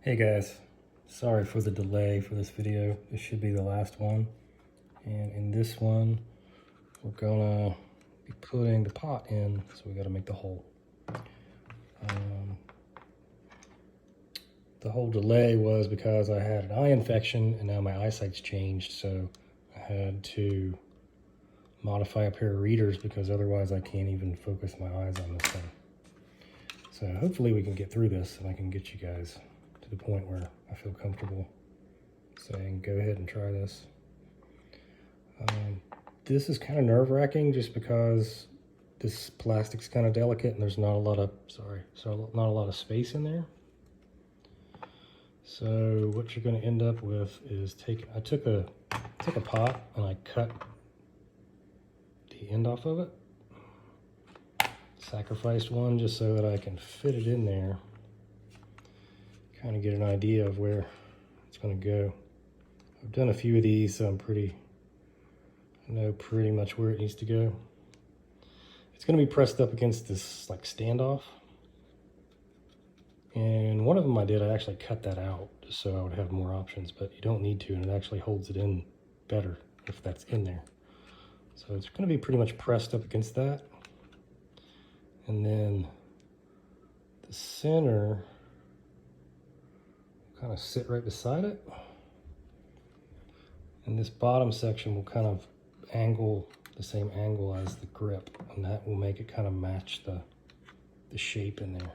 Hey guys, sorry for the delay for this video. This should be the last one. And in this one, we're gonna be putting the pot in, so we gotta make the hole. The whole delay was because I had an eye infection and now my eyesight's changed, so I had to modify a pair of readers because otherwise I can't even focus my eyes on this thing. So hopefully we can get through this and I can get you guys to the point where I feel comfortable saying go ahead and try this. This is kind of nerve-wracking just because this plastic's kind of delicate and there's not a lot of not a lot of space in there. So what you're going to end up with is I took a pot and I cut the end off of it. Sacrificed one just so that I can fit it in there. Kind of get an idea of where it's going to go. I've done a few of these, so I know pretty much where it needs to go. It's going to be pressed up against this like standoff. And one of them I actually cut that out just so I would have more options, but you don't need to, and it actually holds it in better if that's in there. So it's going to be pretty much pressed up against that. And then the center will kind of sit right beside it. And this bottom section will kind of angle the same angle as the grip, and that will make it kind of match the shape in there.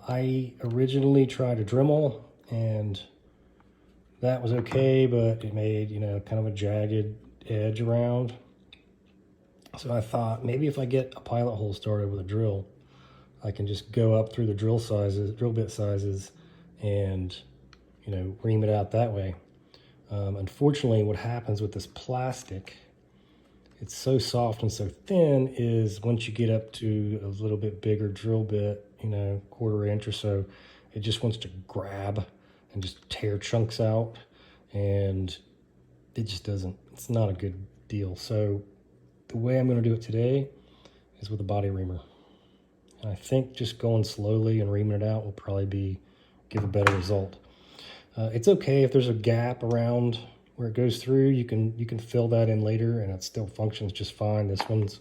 I originally tried a Dremel and that was okay, but it made, kind of a jagged edge around. So I thought maybe if I get a pilot hole started with a drill, I can just go up through the drill bit sizes and, ream it out that way. Unfortunately, what happens with this plastic, it's so soft and so thin, is once you get up to a little bit bigger drill bit, 1/4 inch or so, it just wants to grab and just tear chunks out, and it just doesn't, it's not a good deal. So the way I'm going to do it today is with a body reamer. And I think just going slowly and reaming it out will probably give a better result. It's okay if there's a gap around where it goes through. You can fill that in later and it still functions just fine. This one's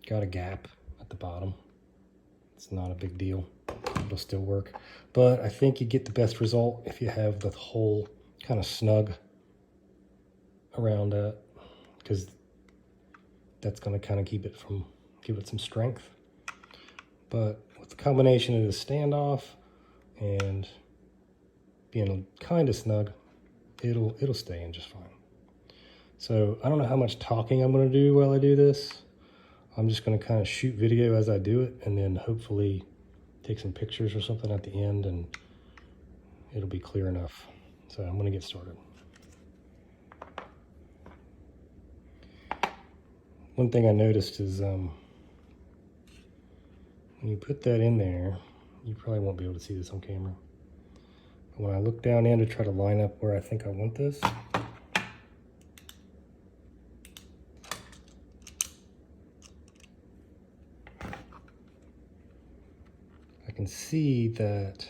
got a gap at the bottom. It's not a big deal. It'll still work. But I think you get the best result if you have the hole kind of snug around that, because that's going to kind of give it some strength. But with the combination of the standoff and being kind of snug, it'll stay in just fine. So I don't know how much talking I'm going to do while I do this. I'm just going to kind of shoot video as I do it, and then hopefully take some pictures or something at the end, and it'll be clear enough. So I'm going to get started. One thing I noticed is when you put that in there, you probably won't be able to see this on camera. But when I look down in to try to line up where I think I want this, I can see that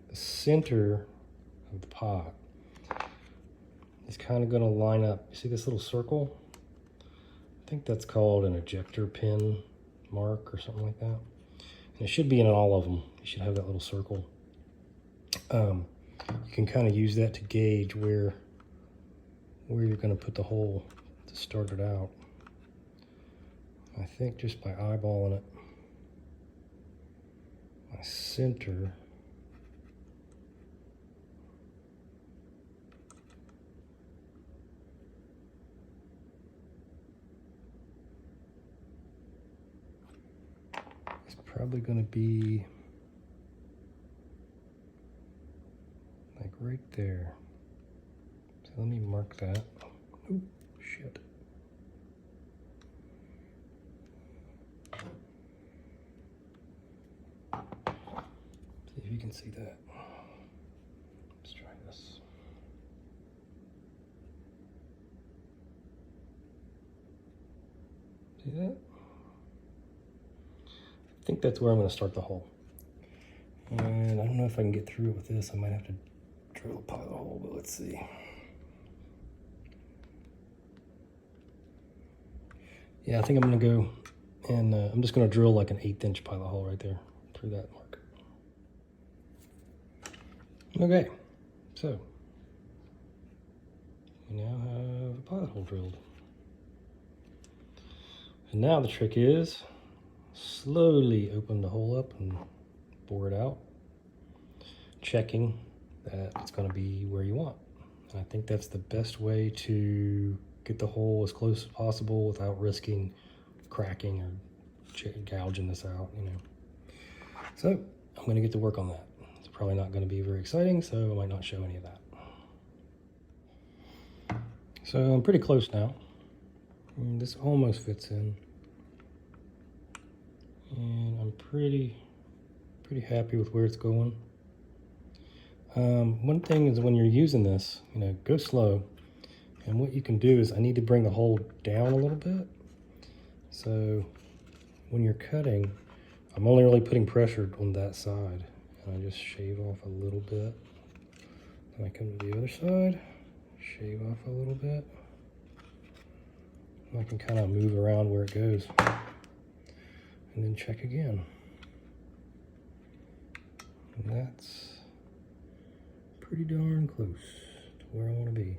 the center of the pot is kind of going to line up. You see this little circle? I think that's called an ejector pin mark or something like that. And it should be in all of them. You should have that little circle. You can kind of use that to gauge where you're going to put the hole to start it out. I think just by eyeballing it, my center is probably going to be like right there. So let me mark that. Oh, shit. See if you can see that. Let's try this. See that? I think that's where I'm going to start the hole. And I don't know if I can get through it with this. I might have to drill a pilot hole, but let's see. Yeah, I think I'm gonna go and I'm just gonna drill like an 1/8 inch pilot hole right there through that mark. Okay, so we now have a pilot hole drilled. And now the trick is slowly open the hole up and bore it out, checking that it's going to be where you want. And I think that's the best way to get the hole as close as possible without risking cracking or gouging this out, you know. So I'm going to get to work on that. It's probably not going to be very exciting, so I might not show any of that. So I'm pretty close now. This almost fits in. And I'm pretty happy with where it's going. One thing is when you're using this, you know, go slow. And what you can do is I need to bring the hole down a little bit. So when you're cutting, I'm only really putting pressure on that side. And I just shave off a little bit. Then I come to the other side, shave off a little bit. And I can kind of move around where it goes. And then check again. And that's pretty darn close to where I want to be.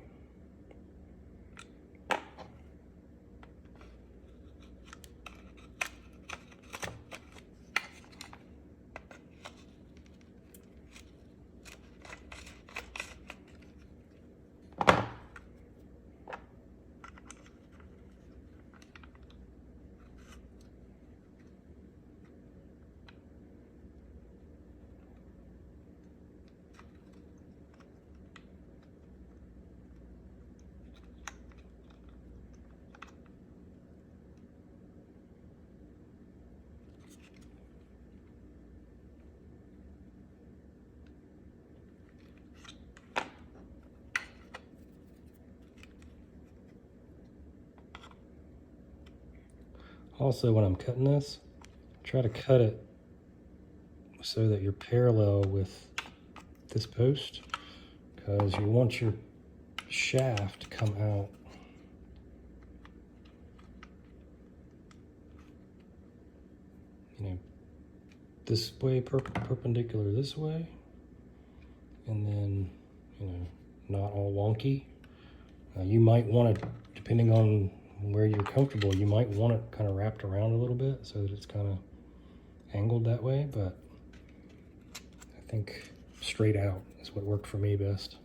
Also, when I'm cutting this, try to cut it so that you're parallel with this post, because you want your shaft to come out this way, perpendicular this way, and then, not all wonky. You might want to, depending on where you're comfortable, you might want it kind of wrapped around a little bit so that it's kind of angled that way, but I think straight out is what worked for me best.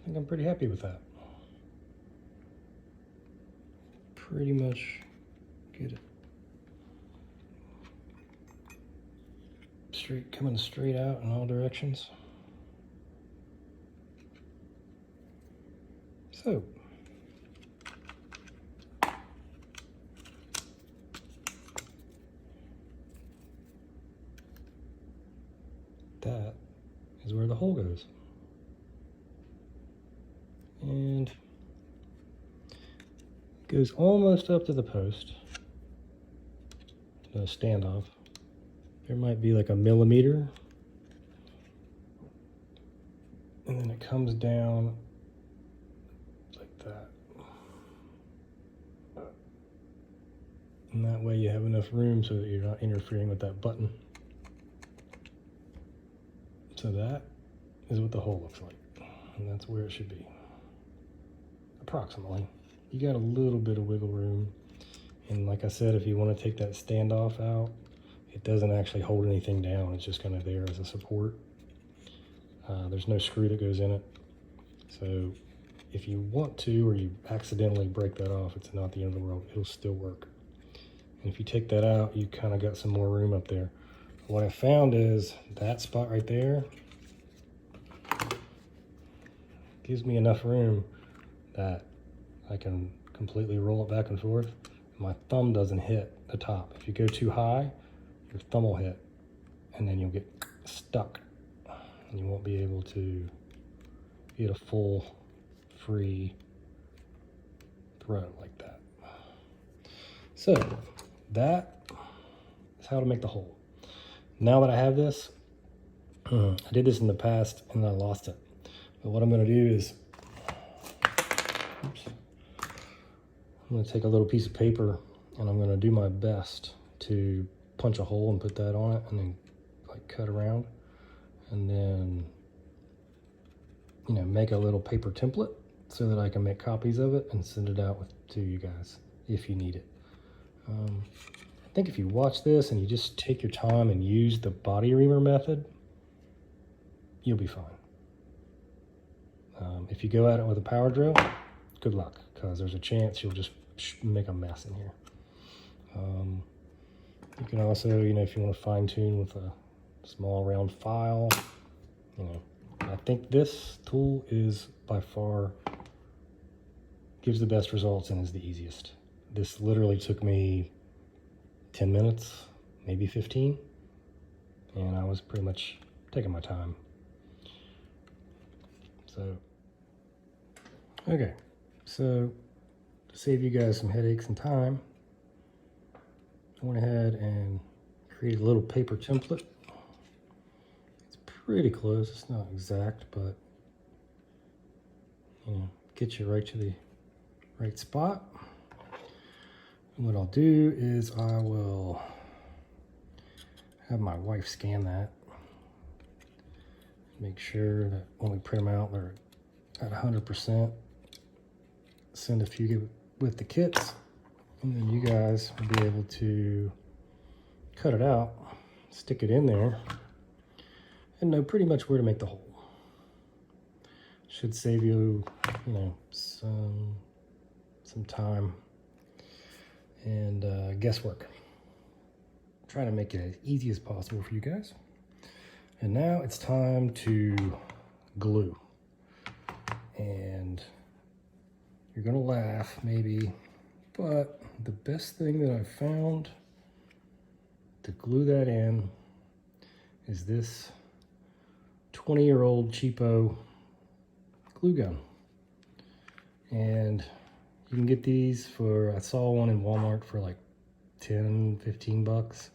think I'm pretty happy with that. Pretty much get it straight, coming straight out in all directions. So that is where the hole goes. And it goes almost up to the post, the standoff. There might be like a millimeter. And then it comes down like that. And that way you have enough room so that you're not interfering with that button. So that is what the hole looks like. And that's where it should be. Approximately. You got a little bit of wiggle room. And like I said, if you want to take that standoff out, it doesn't actually hold anything down. It's just kind of there as a support. There's no screw that goes in it. So if you want to, or you accidentally break that off, it's not the end of the world. It'll still work. And if you take that out, you kind of got some more room up there. What I found is that spot right there gives me enough room that I can completely roll it back and forth. My thumb doesn't hit the top. If you go too high, your thumb will hit, and then you'll get stuck, and you won't be able to get a full, free throw like that. So that is how to make the hole. Now that I have this, I did this in the past and I lost it. But what I'm going to do is, oops, I'm going to take a little piece of paper and I'm going to do my best to punch a hole and put that on it, and then like cut around, and then, you know, make a little paper template so that I can make copies of it and send it out to you guys if you need it. I think if you watch this and you just take your time and use the body reamer method, you'll be fine. If you go at it with a power drill, good luck, because there's a chance you'll just make a mess in here. You can also, you know, if you want to fine tune with a small round file, you know, I think this tool is by far gives the best results and is the easiest. This literally took me 10 minutes, maybe 15, and I was pretty much taking my time. So, okay, so to save you guys some headaches and time, I went ahead and created a little paper template. It's pretty close, it's not exact, but you know, get you right to the right spot. And what I'll do is I will have my wife scan that. Make sure that when we print them out, they're at 100%. Send a few with the kits, and then you guys will be able to cut it out, stick it in there, and know pretty much where to make the hole. Should save you, you know, some time and guesswork. Try to make it as easy as possible for you guys. And now it's time to glue. And you're gonna laugh maybe, but the best thing that I've found to glue that in is this 20-year-old cheapo glue gun. And you can get these for, I saw one in Walmart for like 10, 15 bucks.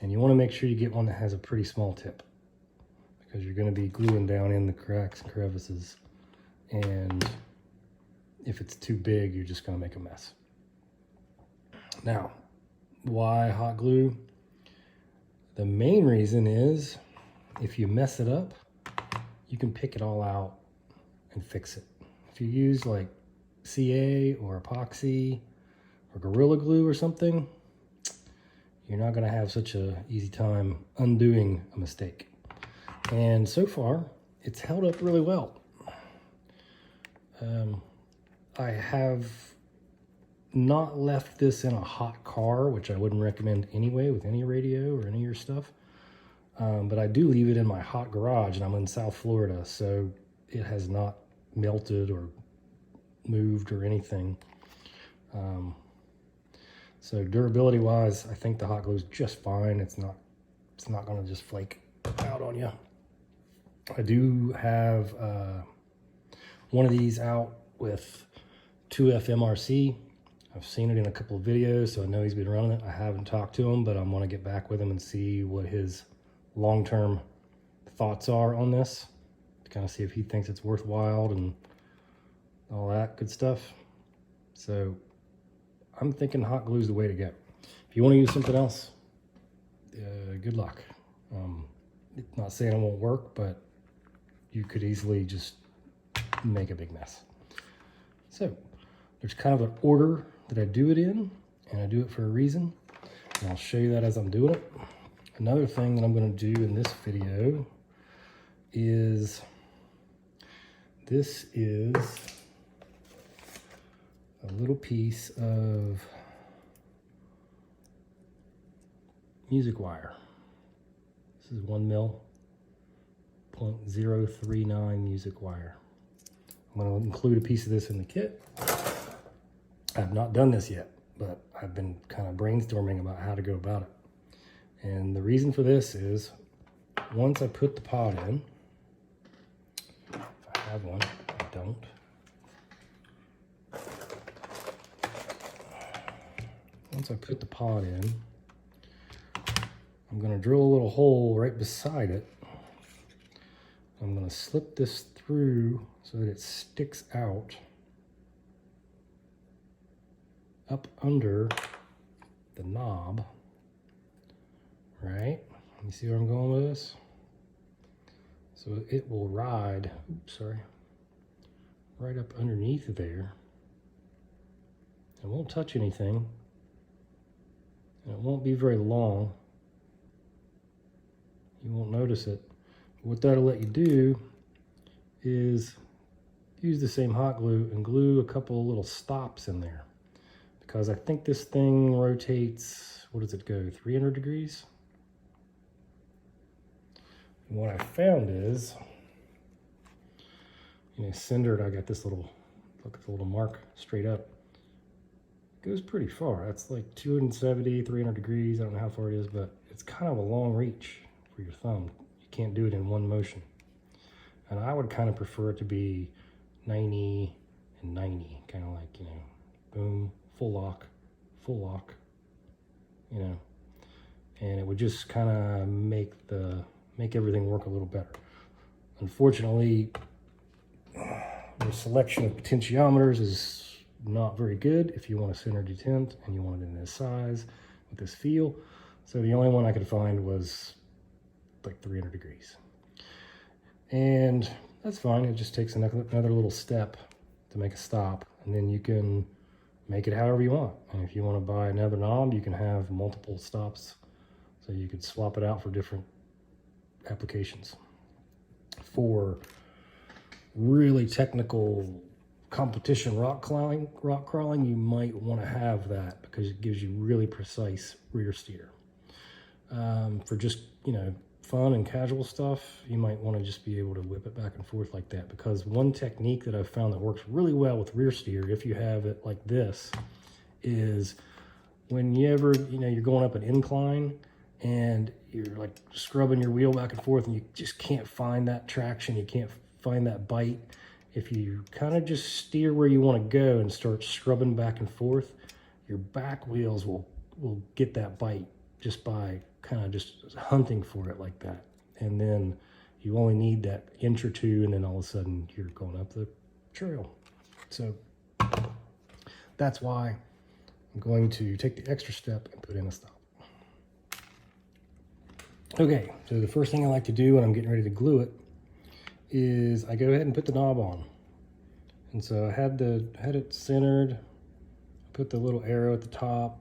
And you want to make sure you get one that has a pretty small tip, because you're going to be gluing down in the cracks and crevices. And if it's too big, you're just going to make a mess. Now, why hot glue? The main reason is if you mess it up, you can pick it all out and fix it. If you use like CA or epoxy or Gorilla Glue or something, you're not going to have such an easy time undoing a mistake. And so far, it's held up really well. I have not left this in a hot car, which I wouldn't recommend anyway with any radio or any of your stuff. But I do leave it in my hot garage, and I'm in South Florida, so it has not melted or moved or anything. So durability wise, I think the hot glue is just fine. It's not going to just flake out on you. I do have one of these out with 2F MRC. I've seen it in a couple of videos, so I know he's been running it. I haven't talked to him, but I'm going to get back with him and see what his long-term thoughts are on this, to kind of see if he thinks it's worthwhile and all that good stuff. So I'm thinking hot glue is the way to go. If you want to use something else, good luck. Not saying it won't work, but you could easily just make a big mess. So there's kind of an order that I do it in, and I do it for a reason, and I'll show you that as I'm doing it. Another thing that I'm going to do in this video is, this is a little piece of music wire. This is 1 mil, 0.039 music wire. I'm going to include a piece of this in the kit. I have not done this yet, but I've been kind of brainstorming about how to go about it. And the reason for this is, once I put the pod in, if I have one, I don't. Once I put the pod in, I'm going to drill a little hole right beside it. I'm going to slip this through so that it sticks out up under the knob, right? You see where I'm going with this? So it will ride, right up underneath there. It won't touch anything, and it won't be very long. You won't notice it. What that'll let you do is use the same hot glue and glue a couple of little stops in there. Because I think this thing rotates, what does it go, 300 degrees? And what I found is, centered, I got this little, look at the little mark straight up. It goes pretty far. That's like 270, 300 degrees. I don't know how far it is, but it's kind of a long reach for your thumb. You can't do it in one motion. And I would kind of prefer it to be 90 and 90, kind of like, boom, full lock, and it would just kind of make everything work a little better. Unfortunately, the selection of potentiometers is not very good if you want a center detent and you want it in this size with this feel. So the only one I could find was like 300 degrees. And that's fine. It just takes another little step to make a stop, and then you can make it however you want. And if you want to buy another knob, you can have multiple stops, so you could swap it out for different applications. For really technical competition rock crawling, you might want to have that because it gives you really precise rear steer. For just, fun and casual stuff, you might want to just be able to whip it back and forth like that, because one technique that I've found that works really well with rear steer, if you have it like this, is whenever you're going up an incline and you're like scrubbing your wheel back and forth and you just can't find that traction, you can't find that bite. If you kind of just steer where you want to go and start scrubbing back and forth, your back wheels will get that bite just by kind of just hunting for it like that. And then you only need that inch or two, and then all of a sudden you're going up the trail. So that's why I'm going to take the extra step and put in a stop. Okay, so the first thing I like to do when I'm getting ready to glue it is I go ahead and put the knob on. And so I had it centered, put the little arrow at the top.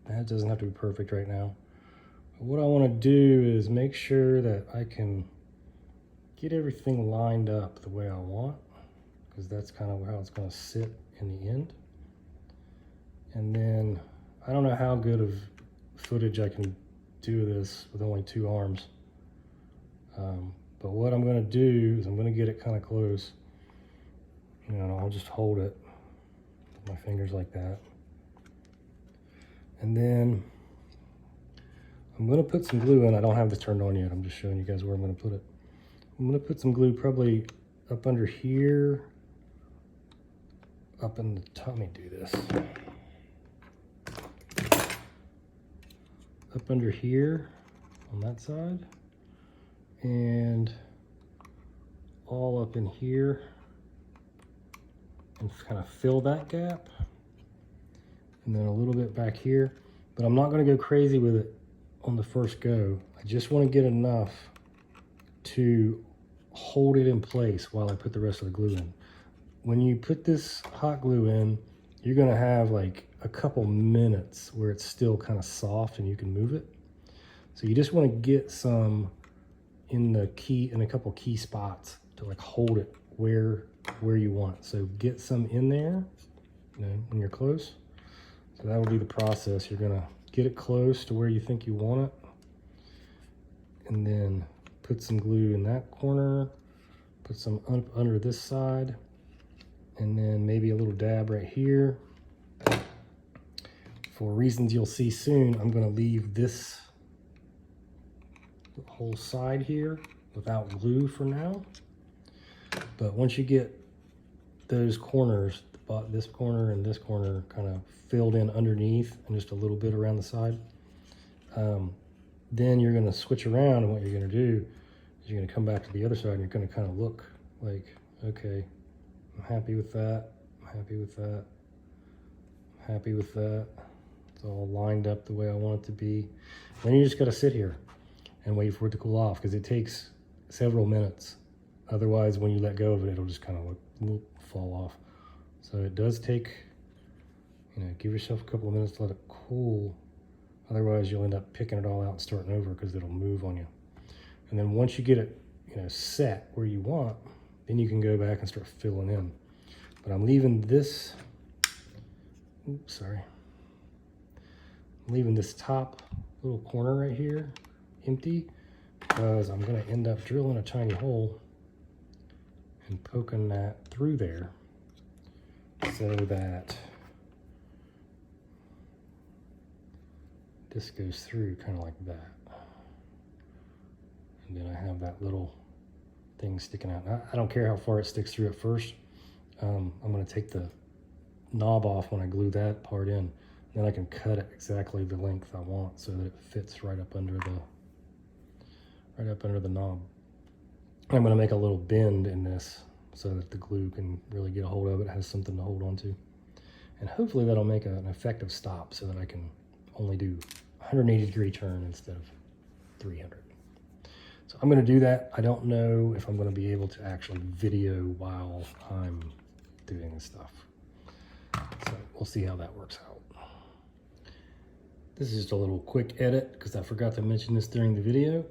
That doesn't have to be perfect right now. But what I want to do is make sure that I can get everything lined up the way I want. because that's kind of how it's going to sit in the end. And then I don't know how good of footage I can do this with only 2 arms. But what I'm going to do is I'm going to get it kind of close. You know, I'll just hold it with my fingers like that. And then I'm going to put some glue in. I don't have this turned on yet. I'm just showing you guys where I'm going to put it. I'm going to put some glue probably up under here, up in the top. Let me do this. Up under here on that side, and all up in here, and kind of fill that gap, and then a little bit back here. But I'm not going to go crazy with it on the first go. I just want to get enough to hold it in place while I put the rest of the glue in. When you put this hot glue in, you're going to have like a couple minutes where it's still kind of soft and you can move it. So you just want to get some in a couple key spots to like hold it where you want it. So get some in there, you know, when you're close. So that will be the process. You're going to get it close to where you think you want it, and then put some glue in that corner, put some up under this side, and then maybe a little dab right here. For reasons you'll see soon, I'm going to leave this whole side here without glue for now. But once you get those corners, this corner and this corner kind of filled in underneath and just a little bit around the side, then you're going to switch around, and what you're going to do is you're going to come back to the other side and you're going to kind of look like, okay, I'm happy with that, I'm happy with that, I'm happy with that. It's all lined up the way I want it to be. Then you just got to sit here and wait for it to cool off, because it takes several minutes. Otherwise, when you let go of it, it'll just kind of fall off. So it does take, you know, give yourself a couple of minutes to let it cool. Otherwise, you'll end up picking it all out and starting over, because it'll move on you. And then once you get it, you know, set where you want, then you can go back and start filling in. But I'm leaving this, oops, sorry. I'm leaving this top little corner right here empty, because I'm going to end up drilling a tiny hole and poking that through there so that this goes through kind of like that. And then I have that little thing sticking out. I don't care how far it sticks through at first. I'm going to take the knob off when I glue that part in. Then I can cut it exactly the length I want so that it fits right up under the knob. I'm going to make a little bend in this so that the glue can really get a hold of it, has something to hold on to. And hopefully that'll make an effective stop so that I can only do 180-degree turn instead of 300. So I'm going to do that. I don't know if I'm going to be able to actually video while I'm doing this stuff. So we'll see how that works out. This is just a little quick edit because I forgot to mention this during the video.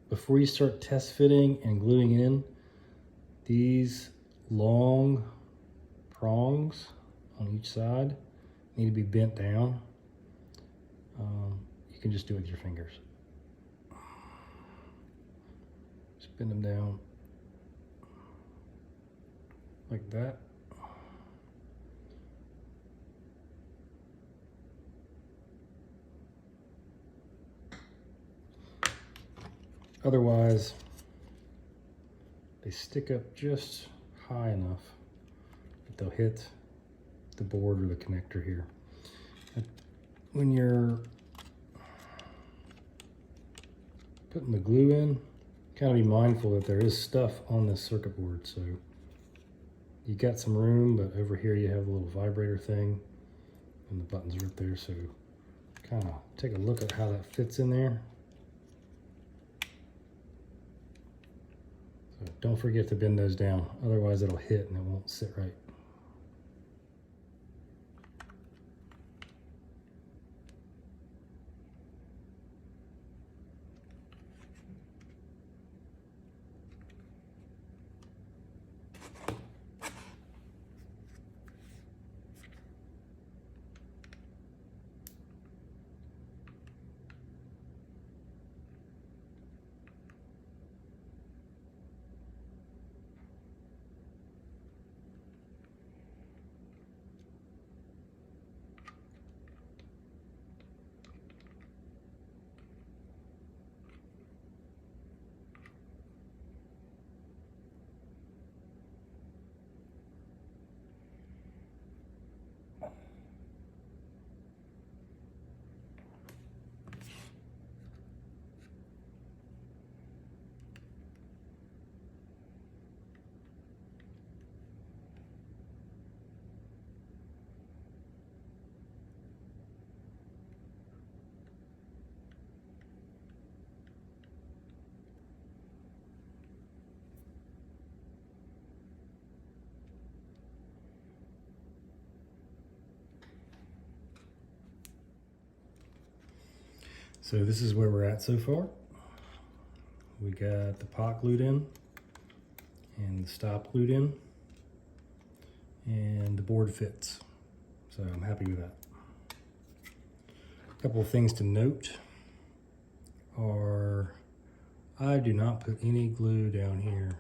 Before you start test fitting and gluing in, these long prongs on each side need to be bent down. You can just do it with your fingers. Just bend them down like that. Otherwise, they stick up just high enough that they'll hit the board or the connector here. When you're putting the glue in, kind of be mindful that there is stuff on this circuit board. So you got some room, but over here you have a little vibrator thing and the buttons are up there. So kind of take a look at how that fits in there. So don't forget to bend those down, otherwise it'll hit and it won't sit right. So this is where we're at so far. We got the pot glued in and the stop glued in, and the board fits. So I'm happy with that. A couple of things to note are I do not put any glue down here.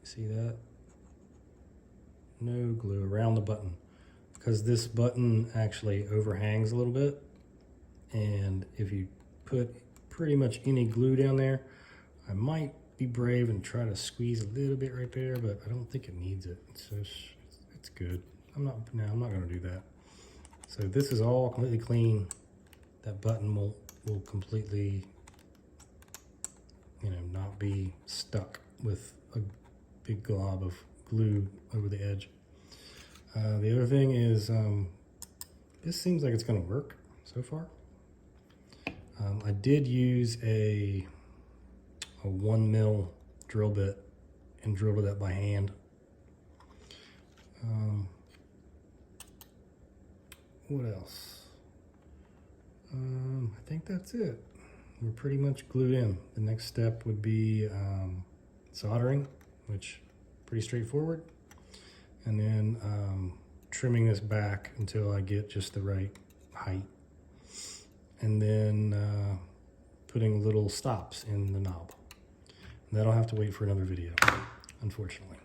See that? No glue around the button, because this button actually overhangs a little bit, and if you put pretty much any glue down there, I might be brave and try to squeeze a little bit right there, but I don't think it needs it. It's good. I'm not gonna do that. So this is all completely clean. That button will completely, not be stuck with a big glob of glue over the edge. The other thing is, this seems like it's gonna work so far. I did use a 1 mil drill bit and drilled it up by hand. What else? I think that's it. We're pretty much glued in. The next step would be soldering, which pretty straightforward. And then trimming this back until I get just the right height. And then putting little stops in the knob. And that'll have to wait for another video, unfortunately.